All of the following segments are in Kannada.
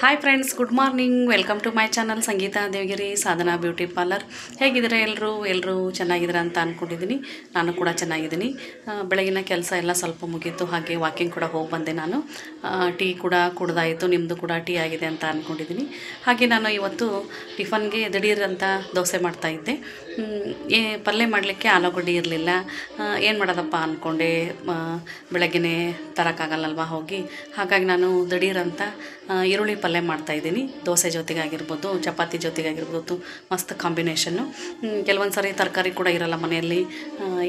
Hi friends, good morning. Welcome to my channel Sangeetha Devagiri Sadhana beauty parlour. ಹೇಗಿದ್ದೀರಾ ಎಲ್ಲರೂ ಚೆನ್ನಾಗಿದ್ದೀರಾ ಅಂತ ಅಂದ್ಕೊಂಡಿದ್ದೀನಿ. ನಾನು ಕೂಡ ಚೆನ್ನಾಗಿದ್ದೀನಿ. ಬೆಳಗಿನ ಕೆಲಸ ಎಲ್ಲ ಸ್ವಲ್ಪ ಮುಗೀತು, ಹಾಗೆ ವಾಕಿಂಗ್ ಕೂಡ ಹೋಗಿ ಬಂದೆ. ನಾನು ಟೀ ಕೂಡ ಕುಡ್ದಾಯಿತು. ನಿಮ್ಮದು ಕೂಡ ಟೀ ಆಗಿದೆ ಅಂತ ಅಂದ್ಕೊಂಡಿದ್ದೀನಿ. ಹಾಗೆ ನಾನು ಇವತ್ತು ಟಿಫನ್ಗೆ ದಿಢೀರಂತ ದೋಸೆ ಮಾಡ್ತಾಯಿದ್ದೆ. ಪಲ್ಯ ಮಾಡಲಿಕ್ಕೆ ಆಲೂಗಡ್ಡೆ ಇರಲಿಲ್ಲ. ಏನು ಮಾಡೋದಪ್ಪ ಅಂದ್ಕೊಂಡೆ. ಬೆಳಗ್ಗೆನೇ ತರೋಕ್ಕಾಗಲ್ಲಲ್ವ ಹೋಗಿ. ಹಾಗಾಗಿ ನಾನು ದಿಢೀರಂತ ಈರುಳ್ಳಿ ಪಲ್ಯ ಮಾಡ್ತಾಯಿದ್ದೀನಿ. ದೋಸೆ ಜೊತೆಗಾಗಿರ್ಬೋದು, ಚಪಾತಿ ಜೊತೆಗಾಗಿರ್ಬೋದು, ಮಸ್ತ್ ಕಾಂಬಿನೇಷನ್ನು. ಕೆಲವೊಂದು ಸಾರಿ ತರಕಾರಿ ಕೂಡ ಇರೋಲ್ಲ ಮನೆಯಲ್ಲಿ,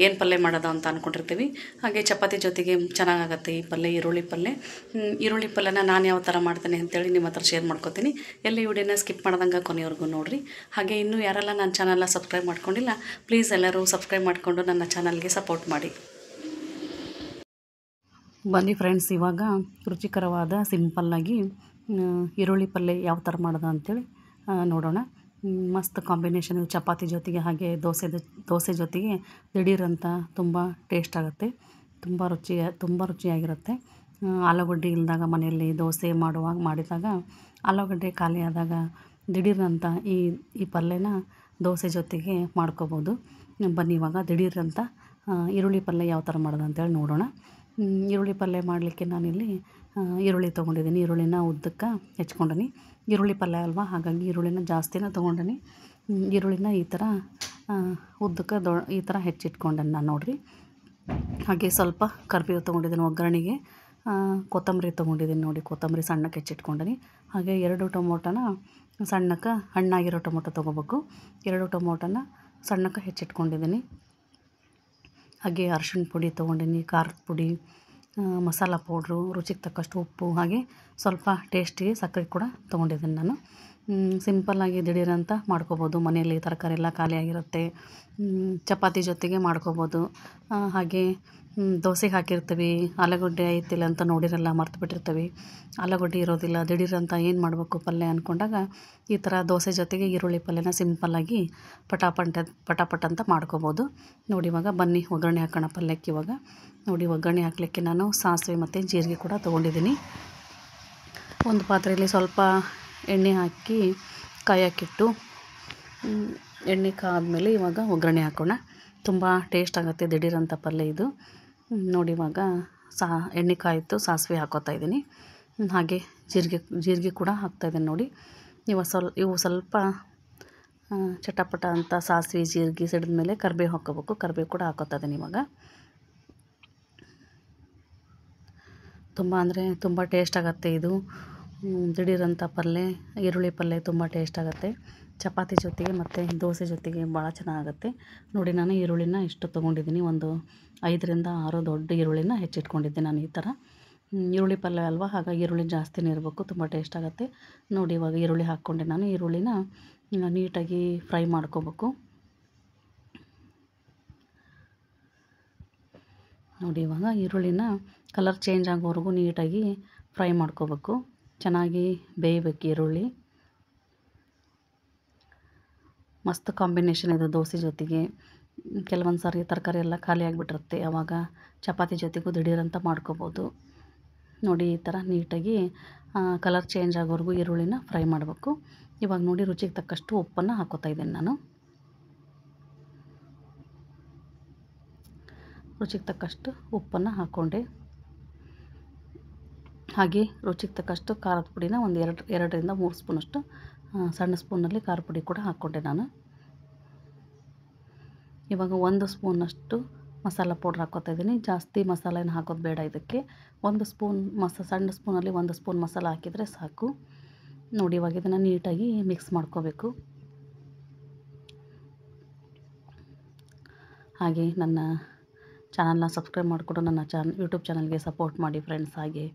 ಏನು ಪಲ್ಯ ಮಾಡೋದು ಅಂತ ಅಂದ್ಕೊಂಡಿರ್ತೀವಿ. ಹಾಗೆ ಚಪಾತಿ ಜೊತೆಗೆ ಚೆನ್ನಾಗಾಗತ್ತೆ ಈ ಪಲ್ಯ, ಈರುಳ್ಳಿ ಪಲ್ಯ. ಈರುಳ್ಳಿ ಪಲ್ಯನ ನಾನು ಯಾವ ಥರ ಮಾಡ್ತೇನೆ ಅಂತೇಳಿ ನಿಮ್ಮ ಹತ್ರ ಶೇರ್ ಮಾಡ್ಕೊತೀನಿ. ಎಲ್ಲಿ ವಿಡಿಯೋನ ಸ್ಕಿಪ್ ಮಾಡ್ದಂಗೆ ಕೊನೆವರೆಗೂ ನೋಡಿರಿ. ಹಾಗೆ ಇನ್ನೂ ಯಾರೆಲ್ಲ ನನ್ನ ಚಾನಲ್ನ ಸಬ್ಸ್ಕ್ರೈಬ್ ಮಾಡ್ಕೊಂಡಿಲ್ಲ, ಪ್ಲೀಸ್ ಎಲ್ಲರೂ ಸಬ್ಸ್ಕ್ರೈಬ್ ಮಾಡಿಕೊಂಡು ನನ್ನ ಚಾನಲ್ಗೆ ಸಪೋರ್ಟ್ ಮಾಡಿ. ಬನ್ನಿ ಫ್ರೆಂಡ್ಸ್, ಇವಾಗ ರುಚಿಕರವಾದ ಸಿಂಪಲ್ಲಾಗಿ ಈರುಳ್ಳಿ ಪಲ್ಯ ಯಾವ ಥರ ಮಾಡೋದು ಅಂಥೇಳಿ ನೋಡೋಣ. ಮಸ್ತ್ ಕಾಂಬಿನೇಷನ್ ಚಪಾತಿ ಜೊತೆಗೆ, ಹಾಗೆ ದೋಸೆ ಜೊತೆಗೆ ದಿಢೀರಂತ ತುಂಬ ಟೇಸ್ಟ್ ಆಗುತ್ತೆ. ತುಂಬ ರುಚಿಯಾಗಿರುತ್ತೆ. ಆಲೂಗಡ್ಡೆ ಇಲ್ಲದಾಗ ಮನೆಯಲ್ಲಿ ದೋಸೆ ಮಾಡಿದಾಗ ಆಲೂಗಡ್ಡೆ ಖಾಲಿ ಆದಾಗ ದಿಢೀರಂತ ಈ ಪಲ್ಯನ ದೋಸೆ ಜೊತೆಗೆ ಮಾಡ್ಕೋಬೋದು. ಬನ್ನಿ ಇವಾಗ ದಿಢೀರಂತ ಈರುಳ್ಳಿ ಪಲ್ಯ ಯಾವ ಥರ ಮಾಡೋದು ಅಂತೇಳಿ ನೋಡೋಣ. ಈರುಳ್ಳಿ ಪಲ್ಯ ಮಾಡಲಿಕ್ಕೆ ನಾನಿಲ್ಲಿ ಈರುಳ್ಳಿ ತೊಗೊಂಡಿದ್ದೀನಿ. ಈರುಳ್ಳಿನ ಉದ್ದಕ್ಕೆ ಹೆಚ್ಕೊಂಡೀನಿ. ಈರುಳ್ಳಿ ಪಲ್ಯ ಅಲ್ವಾ, ಹಾಗಾಗಿ ಈರುಳ್ಳಿನ ಜಾಸ್ತಿನ ತೊಗೊಂಡೀನಿ. ಈರುಳ್ಳಿನ ಈ ಥರ ಉದ್ದಕ್ಕೆ ಈ ಥರ ಹೆಚ್ಚಿಟ್ಕೊಂಡೇನೆ ನಾನು ನೋಡಿರಿ. ಹಾಗೆ ಸ್ವಲ್ಪ ಕರಿಬೇವು ತೊಗೊಂಡಿದ್ದೀನಿ ಒಗ್ಗರಣೆಗೆ. ಕೊತ್ತಂಬರಿ ತೊಗೊಂಡಿದ್ದೀನಿ ನೋಡಿ, ಕೊತ್ತಂಬರಿ ಸಣ್ಣಕ್ಕೆ ಹೆಚ್ಚಿಟ್ಕೊಂಡೀನಿ. ಹಾಗೆ 2 ಟೊಮೊಟೊನ ಸಣ್ಣಕ್ಕೆ, ಹಣ್ಣಾಗಿರೋ ಟೊಮೊಟೊ ತೊಗೋಬೇಕು. 2 ಟೊಮೊಟೊನ ಸಣ್ಣಕ್ಕೆ ಹೆಚ್ಚಿಟ್ಕೊಂಡಿದ್ದೀನಿ. ಹಾಗೆ ಅರಿಶಿಣ ಪುಡಿ ತೊಗೊಂಡಿನಿ, ಖಾರದ ಪುಡಿ, ಮಸಾಲ ಪೌಡ್ರು, ರುಚಿಗೆ ತಕ್ಕಷ್ಟು ಉಪ್ಪು, ಹಾಗೆ ಸ್ವಲ್ಪ ಟೇಸ್ಟಿಗೆ ಸಕ್ಕರೆ ಕೂಡ ತೊಗೊಂಡಿದ್ದೀನಿ ನಾನು. ಸಿಂಪಲ್ಲಾಗಿ ದಿಢೀರಂತ ಮಾಡ್ಕೋಬೋದು. ಮನೆಯಲ್ಲಿ ತರಕಾರಿ ಎಲ್ಲ ಖಾಲಿ ಆಗಿರುತ್ತೆ. ಚಪಾತಿ ಜೊತೆಗೆ ಮಾಡ್ಕೋಬೋದು. ಹಾಗೆ ದೋಸೆಗೆ ಹಾಕಿರ್ತೀವಿ, ಆಲೂಗಡ್ಡೆ ಐತಿಲ್ಲ ಅಂತ ನೋಡಿರಲ್ಲ, ಮರ್ತು ಬಿಟ್ಟಿರ್ತೀವಿ. ಆಲೂಗಡ್ಡೆ ಇರೋದಿಲ್ಲ, ದಿಢೀರಂತ ಏನು ಮಾಡಬೇಕು ಪಲ್ಯ ಅಂದ್ಕೊಂಡಾಗ ಈ ಥರ ದೋಸೆ ಜೊತೆಗೆ ಈರುಳ್ಳಿ ಪಲ್ಯನ ಸಿಂಪಲ್ಲಾಗಿ ಪಟಾಪಟ್ ಅಂತ ಮಾಡ್ಕೋಬೋದು. ನೋಡಿ ಇವಾಗ ಬನ್ನಿ ಒಗ್ಗರಣೆ ಹಾಕೋಣ ಪಲ್ಯಕ್ಕೆ. ಇವಾಗ ನೋಡಿ ಒಗ್ಗರಣೆ ಹಾಕಲಿಕ್ಕೆ ನಾನು ಸಾಸಿವೆ ಮತ್ತು ಜೀರಿಗೆ ಕೂಡ ತೊಗೊಂಡಿದ್ದೀನಿ. ಒಂದು ಪಾತ್ರೆಯಲ್ಲಿ ಸ್ವಲ್ಪ ಎಣ್ಣೆ ಹಾಕಿ ಕಾಯಕ್ಕಿಟ್ಟು, ಎಣ್ಣೆ ಕಾದ್ಮೇಲೆ ಇವಾಗ ಒಗ್ಗರಣೆ ಹಾಕೋಣ. ತುಂಬ ಟೇಸ್ಟ್ ಆಗುತ್ತೆ ದಿಢೀರಂತ ಪಲ್ಯ ಇದು. ನೋಡಿ ಇವಾಗ ಎಣ್ಣೆ ಕಾಯಿತು, ಸಾಸಿವೆ ಹಾಕೋತಾ ಇದ್ದೀನಿ. ಹಾಗೆ ಜೀರಿಗೆ ಕೂಡ ಹಾಕ್ತಾಯಿದ್ದೀನಿ ನೋಡಿ. ಇವು ಸ್ವಲ್ಪ ಚಟಪಟ ಅಂತ ಸಾಸಿವೆ ಜೀರಿಗೆ ಸಿಡಿದ ಮೇಲೆ ಕರಿಬೇವು ಹಾಕ್ಕೋಬೇಕು. ಕರಿಬೇವು ಕೂಡ ಹಾಕೋತಾ ಇದ್ದೀನಿ ಇವಾಗ. ತುಂಬ ಅಂದರೆ ತುಂಬ ಟೇಸ್ಟ್ ಆಗುತ್ತೆ ಇದು ದಿಢೀರಂತ ಪಲ್ಯ. ಈರುಳ್ಳಿ ಪಲ್ಯ ತುಂಬ ಟೇಸ್ಟ್ ಆಗುತ್ತೆ ಚಪಾತಿ ಜೊತೆಗೆ ಮತ್ತು ದೋಸೆ ಜೊತೆಗೆ, ಭಾಳ ಚೆನ್ನಾಗುತ್ತೆ. ನೋಡಿ ನಾನು ಈರುಳ್ಳಿನ ಇಷ್ಟು ತೊಗೊಂಡಿದ್ದೀನಿ. ಒಂದು 5ರಿಂದ 6 ದೊಡ್ಡ ಈರುಳ್ಳಿನ ಹೆಚ್ಚಿಟ್ಕೊಂಡಿದ್ದೆ ನಾನು. ಈ ಥರ ಈರುಳ್ಳಿ ಪಲ್ಯ ಅಲ್ವಾ, ಹಾಗಾಗಿ ಈರುಳ್ಳಿ ಜಾಸ್ತಿನೇ ಇರಬೇಕು, ತುಂಬ ಟೇಸ್ಟ್ ಆಗುತ್ತೆ. ನೋಡಿ ಇವಾಗ ಈರುಳ್ಳಿ ಹಾಕ್ಕೊಂಡೆ ನಾನು. ಈರುಳ್ಳಿನ ನೀಟಾಗಿ ಫ್ರೈ ಮಾಡ್ಕೋಬೇಕು. ನೋಡಿ ಇವಾಗ ಈರುಳ್ಳಿನ ಕಲರ್ ಚೇಂಜ್ ಆಗೋವರೆಗೂ ನೀಟಾಗಿ ಫ್ರೈ ಮಾಡ್ಕೋಬೇಕು. ಚೆನ್ನಾಗಿ ಬೇಯಬೇಕು ಈರುಳ್ಳಿ. ಮಸ್ತ್ ಕಾಂಬಿನೇಷನ್ ಇದು ದೋಸೆ ಜೊತೆಗೆ. ಕೆಲವೊಂದು ಸಾರಿ ತರಕಾರಿ ಎಲ್ಲ ಖಾಲಿ ಆಗಿಬಿಟ್ಟಿರುತ್ತೆ, ಆವಾಗ ಚಪಾತಿ ಜೊತೆಗೂ ದಿಢೀರಂತ ಮಾಡ್ಕೋಬೋದು. ನೋಡಿ ಈ ಥರ ನೀಟಾಗಿ ಕಲರ್ ಚೇಂಜ್ ಆಗೋವರೆಗೂ ಈರುಳ್ಳಿನ ಫ್ರೈ ಮಾಡಬೇಕು. ಇವಾಗ ನೋಡಿ ರುಚಿಗೆ ತಕ್ಕಷ್ಟು ಉಪ್ಪನ್ನು ಹಾಕೋತಾ ಇದ್ದೀನಿ ನಾನು. ರುಚಿಗೆ ತಕ್ಕಷ್ಟು ಉಪ್ಪನ್ನು ಹಾಕ್ಕೊಂಡೆ. ಹಾಗೆ ರುಚಿಗೆ ತಕ್ಕಷ್ಟು ಖಾರದ ಪುಡಿನ ಒಂದು 2ರಿಂದ 3 ಸ್ಪೂನಷ್ಟು ಸಣ್ಣ ಸ್ಪೂನಲ್ಲಿ ಖಾರ ಪುಡಿ ಕೂಡ ಹಾಕ್ಕೊಂಡೆ ನಾನು. ಇವಾಗ 1 ಸ್ಪೂನಷ್ಟು ಮಸಾಲ ಪೌಡ್ರ್ ಹಾಕ್ಕೋತಾ ಇದ್ದೀನಿ. ಜಾಸ್ತಿ ಮಸಾಲೆನ ಹಾಕೋದು ಬೇಡ ಇದಕ್ಕೆ. 1 ಸ್ಪೂನ್ ಸಣ್ಣ ಸ್ಪೂನಲ್ಲಿ 1 ಸ್ಪೂನ್ ಮಸಾಲ ಹಾಕಿದರೆ ಸಾಕು. ನೋಡಿ ಇವಾಗ ಇದನ್ನು ನೀಟಾಗಿ ಮಿಕ್ಸ್ ಮಾಡ್ಕೋಬೇಕು. ಹಾಗೆ ನನ್ನ ಚಾನಲ್ನ ಸಬ್ಸ್ಕ್ರೈಬ್ ಮಾಡಿಕೊಂಡು ನನ್ನ ಯೂಟ್ಯೂಬ್ ಚಾನಲ್ಗೆ ಸಪೋರ್ಟ್ ಮಾಡಿ ಫ್ರೆಂಡ್ಸ್. ಹಾಗೆ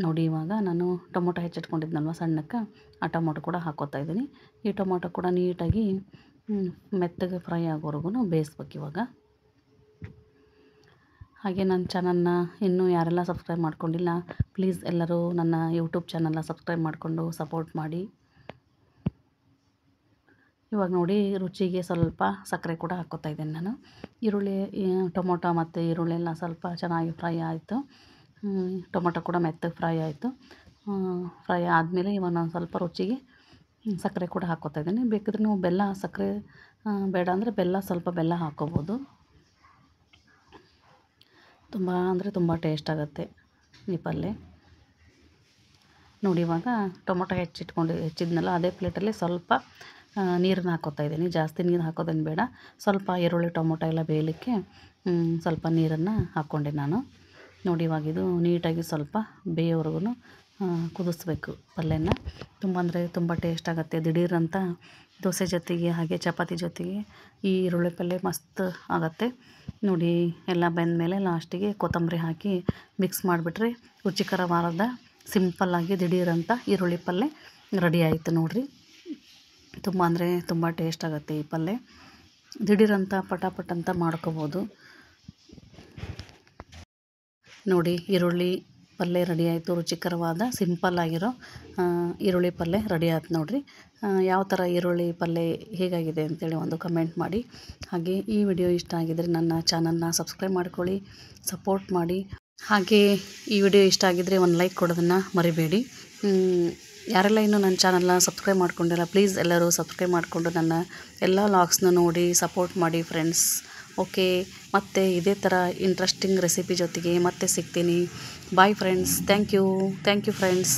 ನೋಡಿ ಇವಾಗ ನಾನು ಟೊಮೊಟೊ ಹೆಚ್ಚಿಟ್ಕೊಂಡಿದ್ನಲ್ವ ಸಣ್ಣಕ್ಕೆ, ಆ ಟೊಮೊಟೊ ಕೂಡ ಹಾಕ್ಕೋತಾ ಇದ್ದೀನಿ. ಈ ಟೊಮೊಟೊ ಕೂಡ ನೀಟಾಗಿ ಮೆತ್ತಗೆ ಫ್ರೈ ಆಗೋವರೆಗೂ ಬೇಯಿಸ್ಬೇಕು ಇವಾಗ. ಹಾಗೆ ನನ್ನ ಚಾನಲ್ನ ಇನ್ನೂ ಯಾರೆಲ್ಲ ಸಬ್ಸ್ಕ್ರೈಬ್ ಮಾಡ್ಕೊಂಡಿಲ್ಲ, ಪ್ಲೀಸ್ ಎಲ್ಲರೂ ನನ್ನ ಯೂಟ್ಯೂಬ್ ಚಾನಲ್ನ ಸಬ್ಸ್ಕ್ರೈಬ್ ಮಾಡಿಕೊಂಡು ಸಪೋರ್ಟ್ ಮಾಡಿ. ಇವಾಗ ನೋಡಿ ರುಚಿಗೆ ಸ್ವಲ್ಪ ಸಕ್ಕರೆ ಕೂಡ ಹಾಕ್ಕೋತಾ ಇದ್ದೀನಿ ನಾನು. ಈರುಳ್ಳಿ, ಟೊಮೊಟೊ ಮತ್ತು ಈರುಳ್ಳಿ ಎಲ್ಲ ಸ್ವಲ್ಪ ಚೆನ್ನಾಗಿ ಫ್ರೈ ಆಯಿತು. ಟೊಮೊಟೊ ಕೂಡ ಮೆತ್ತಗೆ ಫ್ರೈ ಆಯಿತು. ಫ್ರೈ ಆದಮೇಲೆ ಇವಾಗ ನಾನು ಸ್ವಲ್ಪ ರುಚಿಗೆ ಸಕ್ಕರೆ ಕೂಡ ಹಾಕ್ಕೋತಾ ಇದ್ದೀನಿ. ಬೇಕಿದ್ರೆ ನೀವು ಬೆಲ್ಲ ಸಕ್ಕರೆ ಬೇಡ ಅಂದರೆ ಸ್ವಲ್ಪ ಬೆಲ್ಲ ಹಾಕ್ಕೋಬೋದು. ತುಂಬ ಅಂದರೆ ತುಂಬ ಟೇಸ್ಟ್ ಆಗುತ್ತೆ ಈ ಪಲ್ಯ. ನೋಡಿ ಇವಾಗ ಟೊಮೊಟೊ ಹೆಚ್ಚಿದ್ನಲ್ಲ ಅದೇ ಪ್ಲೇಟಲ್ಲಿ ಸ್ವಲ್ಪ ನೀರನ್ನು ಹಾಕ್ಕೋತಾ ಇದ್ದೀನಿ. ಜಾಸ್ತಿ ನೀರು ಹಾಕೋದೇನು ಬೇಡ. ಸ್ವಲ್ಪ ಈರುಳ್ಳಿ ಟೊಮೊಟೊ ಎಲ್ಲ ಬೇಯಲಿಕ್ಕೆ ಸ್ವಲ್ಪ ನೀರನ್ನು ಹಾಕ್ಕೊಂಡೆ ನಾನು. ನೋಡಿ ಇವಾಗ ಇದು ನೀಟಾಗಿ ಸ್ವಲ್ಪ ಬೇಯೋವರೆಗೂ ಕುದಿಸ್ಬೇಕು ಪಲ್ಯನ. ತುಂಬ ಅಂದರೆ ತುಂಬ ಟೇಸ್ಟ್ ಆಗುತ್ತೆ. ದಿಢೀರಂತ ದೋಸೆ ಜೊತೆಗೆ ಹಾಗೆ ಚಪಾತಿ ಜೊತೆಗೆ ಈ ಈರುಳ್ಳಿ ಪಲ್ಯ ಮಸ್ತ್ ಆಗುತ್ತೆ. ನೋಡಿ ಎಲ್ಲ ಬೆಂದಮೇಲೆ ಲಾಸ್ಟಿಗೆ ಕೊತ್ತಂಬರಿ ಹಾಕಿ ಮಿಕ್ಸ್ ಮಾಡಿಬಿಟ್ರೆ ರುಚಿಕರವಾದ ಸಿಂಪಲ್ಲಾಗಿ ದಿಢೀರಂತ ಈರುಳ್ಳಿ ಪಲ್ಯ ರೆಡಿ ಆಯಿತು ನೋಡಿರಿ. ತುಂಬ ಅಂದರೆ ತುಂಬ ಟೇಸ್ಟ್ ಆಗುತ್ತೆ ಈ ಪಲ್ಯ. ದಿಢೀರಂತ ಪಟಾಪಟ್ ಅಂತ ಮಾಡ್ಕೋಬೋದು. ನೋಡಿ ಈರುಳ್ಳಿ ಪಲ್ಯ ರೆಡಿ ಆಯಿತು. ರುಚಿಕರವಾದ ಸಿಂಪಲ್ಲಾಗಿರೋ ಈರುಳ್ಳಿ ಪಲ್ಯ ರೆಡಿ ಆಯ್ತು ನೋಡಿರಿ. ಯಾವ ಥರ ಈರುಳ್ಳಿ ಪಲ್ಯ ಹೇಗಾಗಿದೆ ಅಂತೇಳಿ ಒಂದು ಕಮೆಂಟ್ ಮಾಡಿ. ಹಾಗೆ ಈ ವಿಡಿಯೋ ಇಷ್ಟ ಆಗಿದರೆ ನನ್ನ ಚಾನಲ್ನ ಸಬ್ಸ್ಕ್ರೈಬ್ ಮಾಡ್ಕೊಳ್ಳಿ, ಸಪೋರ್ಟ್ ಮಾಡಿ. ಹಾಗೆ ಈ ವಿಡಿಯೋ ಇಷ್ಟ ಆಗಿದರೆ ಒಂದು ಲೈಕ್ ಕೊಡೋದನ್ನು ಮರಿಬೇಡಿ. ಯಾರೆಲ್ಲ ಇನ್ನೂ ನನ್ನ ಚಾನಲ್ನ ಸಬ್ಸ್ಕ್ರೈಬ್ ಮಾಡ್ಕೊಂಡಿಲ್ಲ ಪ್ಲೀಸ್ ಎಲ್ಲರೂ ಸಬ್ಸ್ಕ್ರೈಬ್ ಮಾಡಿಕೊಂಡು ನನ್ನ ಎಲ್ಲ ವ್ಲಾಗ್ಸ್ನ ನೋಡಿ ಸಪೋರ್ಟ್ ಮಾಡಿ ಫ್ರೆಂಡ್ಸ್. ಓಕೆ, ಮತ್ತು ಇದೇ ಥರ ಇಂಟ್ರೆಸ್ಟಿಂಗ್ ರೆಸಿಪಿ ಜೊತೆಗೆ ಮತ್ತೆ ಸಿಗ್ತೀನಿ. Bye friends. Thank you friends.